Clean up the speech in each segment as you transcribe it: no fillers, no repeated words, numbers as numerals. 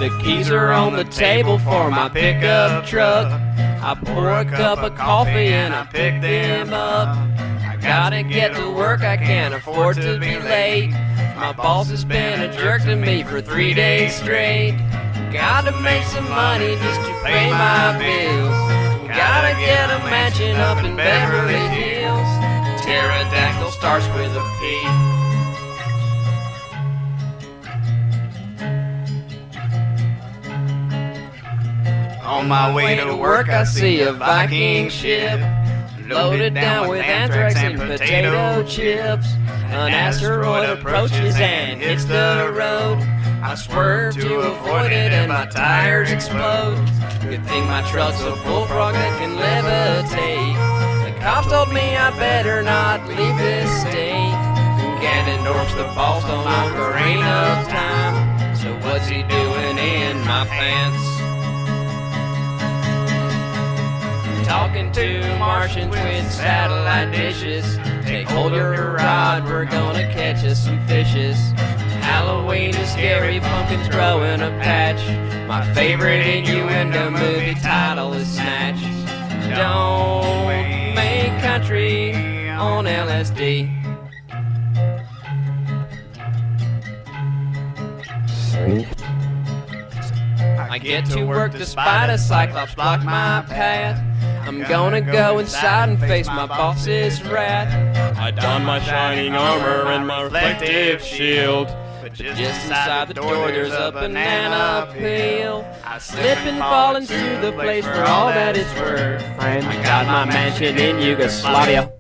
The keys are on the table for my pickup truck. I pour a cup of coffee and I pick them up. I gotta get to work, I can't afford to be late. My boss has been a jerk to me for 3 days straight. Gotta make some money just to pay my bills. Gotta get a mansion up in Beverly Hills. Pterodactyl starts with a P. On my way to work I see a Viking ship, loaded down with anthrax and potato chips. An asteroid approaches and hits the road. I swerve to avoid it and my tires explode. Good thing my truck's a bullfrog that can levitate. The cops told me I better not leave this state. Ganondorf's the boss, don't operate of time. So what's he doing in my pants? Talking to Martians with satellite dishes. Take hold of your rod, we're gonna catch us some fishes. Halloween is scary, pumpkins grow in a patch. My favorite innuendo movie title is Snatch. Don't make country on LSD. I get to work despite a cyclops block my path. I'm gonna go inside and face my boss's wrath. I don my shining armor and my reflective shield. But just inside the door there's a banana peel. I slip and fall into the place for all that it's worth. I got my mansion in Yugoslavia.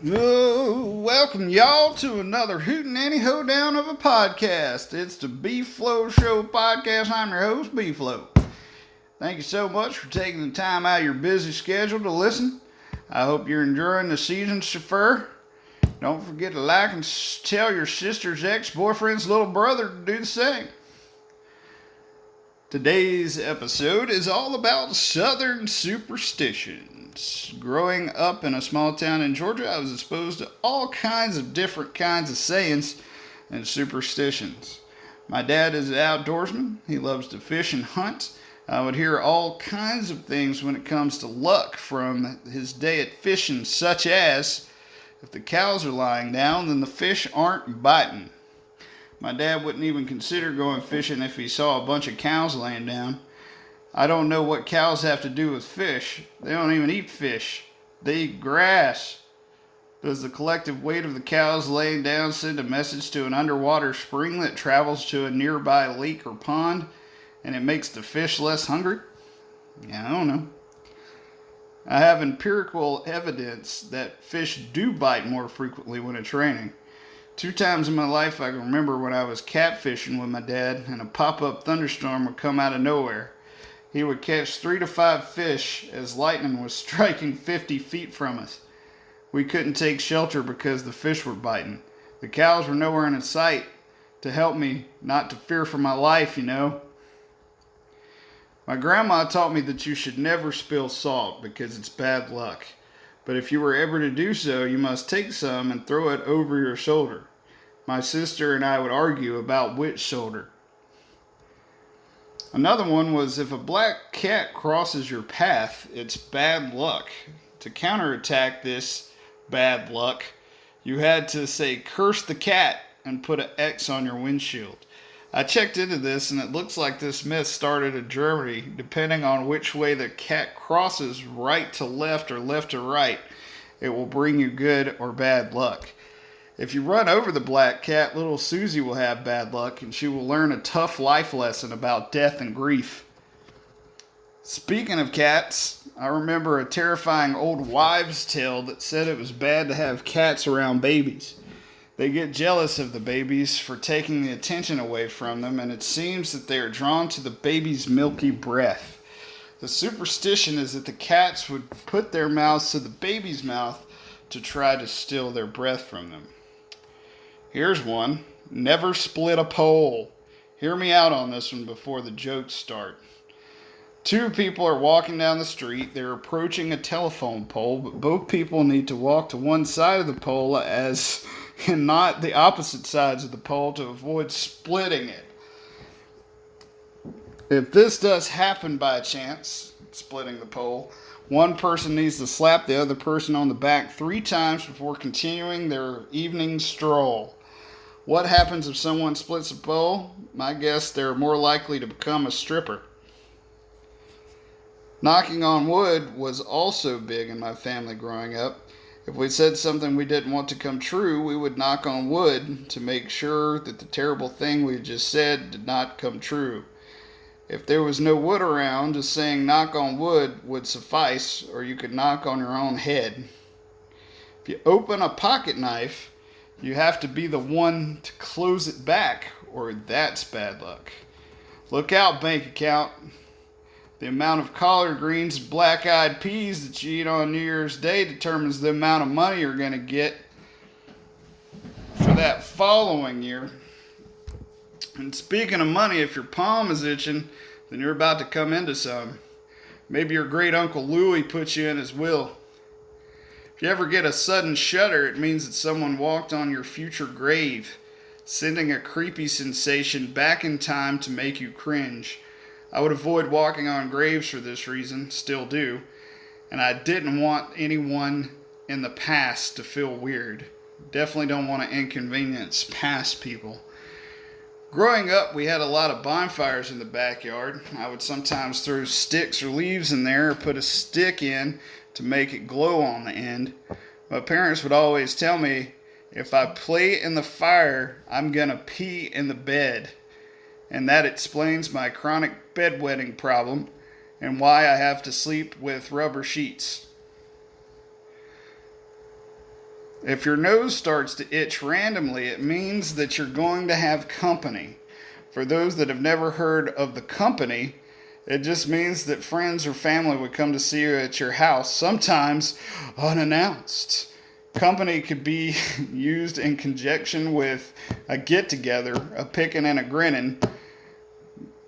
Welcome y'all to another hootenanny hoedown of a podcast. It's the B-Flow Show podcast. I'm your host, B-Flow. Thank you so much for taking the time out of your busy schedule to listen. I hope you're enjoying the season, chauffeur. Don't forget to like and tell your sister's ex-boyfriend's little brother to do the same. Today's episode is all about Southern superstitions. Growing up in a small town in Georgia, I was exposed to all kinds of different kinds of sayings and superstitions. My dad is an outdoorsman. He loves to fish and hunt. I would hear all kinds of things when it comes to luck from his day at fishing, such as, if the cows are lying down, then the fish aren't biting. My dad wouldn't even consider going fishing if he saw a bunch of cows laying down. I don't know what cows have to do with fish. They don't even eat fish. They eat grass. Does the collective weight of the cows laying down send a message to an underwater spring that travels to a nearby lake or pond and it makes the fish less hungry? Yeah, I don't know. I have empirical evidence that fish do bite more frequently when it's raining. 2 times in my life I can remember when I was catfishing with my dad and a pop-up thunderstorm would come out of nowhere. He would catch 3 to 5 fish as lightning was striking 50 feet from us. We couldn't take shelter because the fish were biting. The cows were nowhere in sight to help me not to fear for my life, you know. My grandma taught me that you should never spill salt because it's bad luck. But if you were ever to do so, you must take some and throw it over your shoulder. My sister and I would argue about which shoulder. Another one was, if a black cat crosses your path, it's bad luck. To counterattack this bad luck, you had to say, curse the cat, and put an X on your windshield. I checked into this, and it looks like this myth started in Germany. Depending on which way the cat crosses, right to left or left to right, it will bring you good or bad luck. If you run over the black cat, little Susie will have bad luck, and she will learn a tough life lesson about death and grief. Speaking of cats, I remember a terrifying old wives' tale that said it was bad to have cats around babies. They get jealous of the babies for taking the attention away from them, and it seems that they are drawn to the baby's milky breath. The superstition is that the cats would put their mouths to the baby's mouth to try to steal their breath from them. Here's one. Never split a pole. Hear me out on this one before the jokes start. 2 people are walking down the street. They're approaching a telephone pole, but both people need to walk to one side of the pole as and not the opposite sides of the pole to avoid splitting it. If this does happen by chance, splitting the pole, one person needs to slap the other person on the back 3 times before continuing their evening stroll. What happens if someone splits a pole? My guess they're more likely to become a stripper. Knocking on wood was also big in my family growing up. If we said something we didn't want to come true, we would knock on wood to make sure that the terrible thing we just said did not come true. If there was no wood around, just saying knock on wood would suffice, or you could knock on your own head. If you open a pocket knife, you have to be the one to close it back, or that's bad luck. Look out, bank account. The amount of collard greens and black-eyed peas that you eat on New Year's Day determines the amount of money you're going to get for that following year. And speaking of money, if your palm is itching, then you're about to come into some. Maybe your great Uncle Louie put you in his will. If you ever get a sudden shudder, it means that someone walked on your future grave, sending a creepy sensation back in time to make you cringe. I would avoid walking on graves for this reason, still do, and I didn't want anyone in the past to feel weird. Definitely don't want to inconvenience past people. Growing up, we had a lot of bonfires in the backyard. I would sometimes throw sticks or leaves in there or put a stick in to make it glow on the end. My parents would always tell me, if I play in the fire, I'm gonna pee in the bed. And that explains my chronic bedwetting problem and why I have to sleep with rubber sheets. If your nose starts to itch randomly, it means that you're going to have company. For those that have never heard of the company, it just means that friends or family would come to see you at your house, sometimes unannounced. Company could be used in conjunction with a get-together, a picking and a grinning,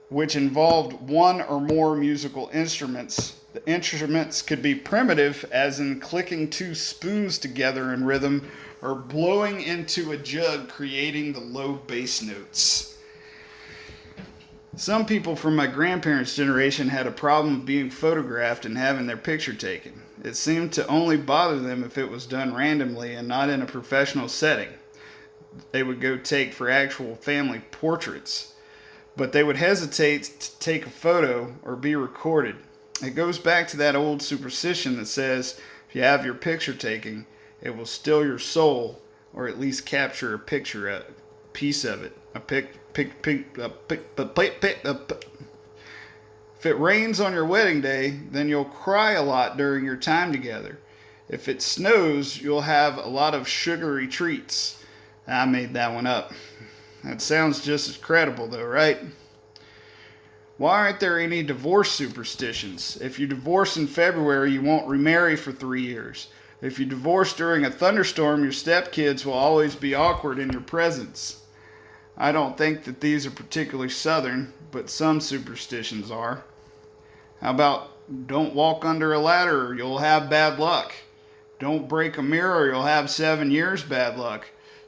which involved one or more musical instruments. The instruments could be primitive, as in clicking 2 spoons together in rhythm, or blowing into a jug, creating the low bass notes. Some people from my grandparents' generation had a problem being photographed and having their picture taken. It seemed to only bother them if it was done randomly and not in a professional setting. They would go take for actual family portraits, but they would hesitate to take a photo or be recorded. It goes back to that old superstition that says if you have your picture taken, it will steal your soul, or at least capture a piece of it. If it rains on your wedding day, then you'll cry a lot during your time together. If it snows, you'll have a lot of sugary treats. I made that one up. That sounds just as credible though, right? Why aren't there any divorce superstitions? If you divorce in February, you won't remarry for 3 years. If you divorce during a thunderstorm, your stepkids will always be awkward in your presence. I don't think that these are particularly Southern, but some superstitions are. How about don't walk under a ladder or you'll have bad luck? Don't break a mirror or you'll have 7 years bad luck.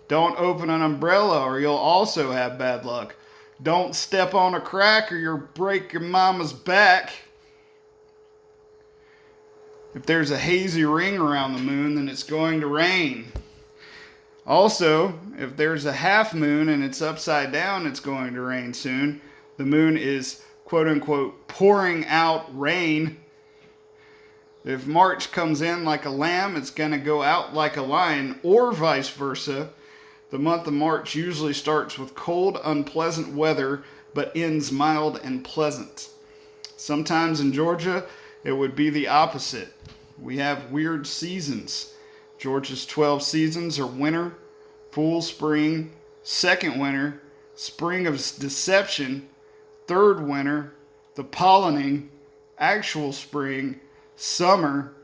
Don't open an umbrella or you'll also have bad luck. Don't step on a crack or you'll break your mama's back. If there's a hazy ring around the moon, then it's going to rain. Also, if there's a half moon and it's upside down, it's going to rain soon. The moon is, quote unquote, pouring out rain. If March comes in like a lamb, it's going to go out like a lion, or vice versa. The month of March usually starts with cold, unpleasant weather, but ends mild and pleasant. Sometimes in Georgia, it would be the opposite. We have weird seasons. Georgia's 12 seasons are winter, full spring, second winter, spring of deception, third winter, the pollinating, actual spring, summer,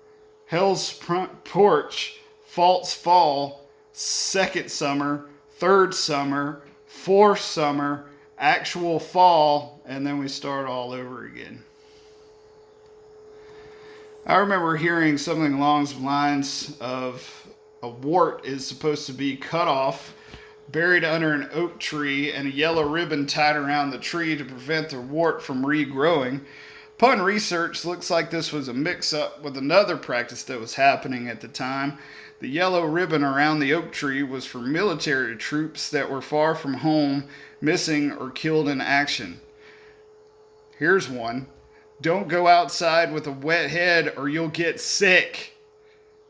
hell's front porch, false fall, second summer, third summer, fourth summer, actual fall, and then we start all over again. I remember hearing something along the lines of a wart is supposed to be cut off, buried under an oak tree, and a yellow ribbon tied around the tree to prevent the wart from regrowing. Upon research, looks like this was a mix-up with another practice that was happening at the time. The yellow ribbon around the oak tree was for military troops that were far from home, missing, or killed in action. Here's one. Don't go outside with a wet head or you'll get sick.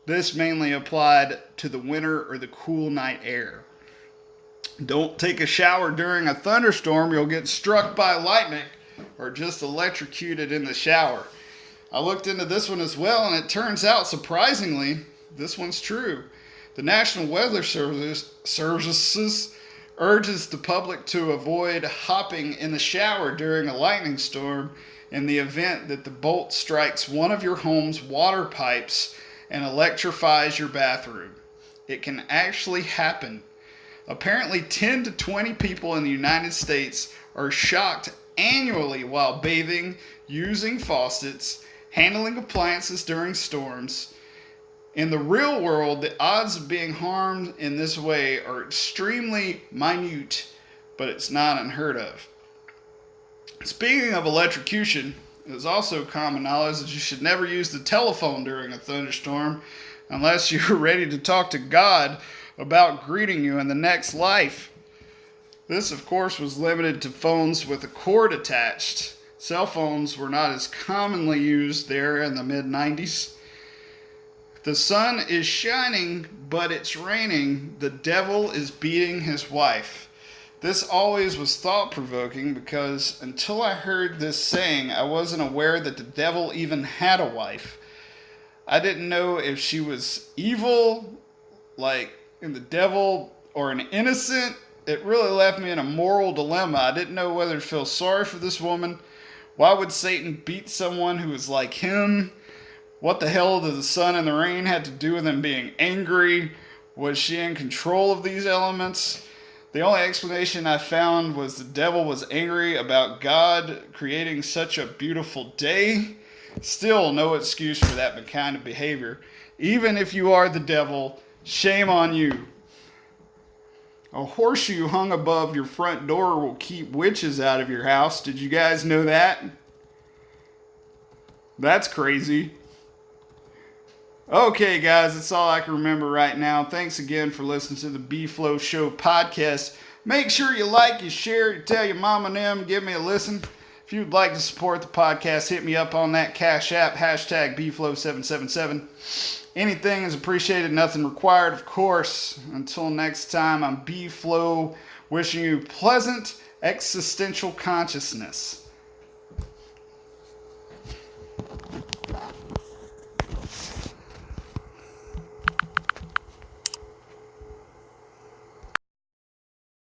This mainly applied to the winter or the cool night air. Don't take a shower during a thunderstorm. You'll get struck by lightning or just electrocuted in the shower. I looked into this one as well, and it turns out, surprisingly, this one's true. The National Weather Service urges the public to avoid hopping in the shower during a lightning storm in the event that the bolt strikes one of your home's water pipes and electrifies your bathroom. It can actually happen. Apparently 10 to 20 people in the United States are shocked annually while bathing, using faucets, handling appliances during storms. In the real world, the odds of being harmed in this way are extremely minute, but it's not unheard of. Speaking of electrocution, it is also common knowledge that you should never use the telephone during a thunderstorm unless you're ready to talk to God about greeting you in the next life. This, of course, was limited to phones with a cord attached. Cell phones were not as commonly used there in the mid-90s. The sun is shining, but it's raining. The devil is beating his wife. This always was thought-provoking because until I heard this saying, I wasn't aware that the devil even had a wife. I didn't know if she was evil, like in the devil, or an innocent. It really left me in a moral dilemma. I didn't know whether to feel sorry for this woman. Why would Satan beat someone who was like him? What the hell did the sun and the rain have to do with him being angry? Was she in control of these elements? The only explanation I found was the devil was angry about God creating such a beautiful day. Still, no excuse for that kind of behavior. Even if you are the devil, shame on you. A horseshoe hung above your front door will keep witches out of your house. Did you guys know that? That's crazy. Okay, guys, that's all I can remember right now. Thanks again for listening to the B-Flow Show podcast. Make sure you like, you share, you tell your mom and them, give me a listen. If you'd like to support the podcast, hit me up on that Cash App, hashtag BFlow777. Anything is appreciated, nothing required, of course. Until next time, I'm B-Flow, wishing you pleasant existential consciousness.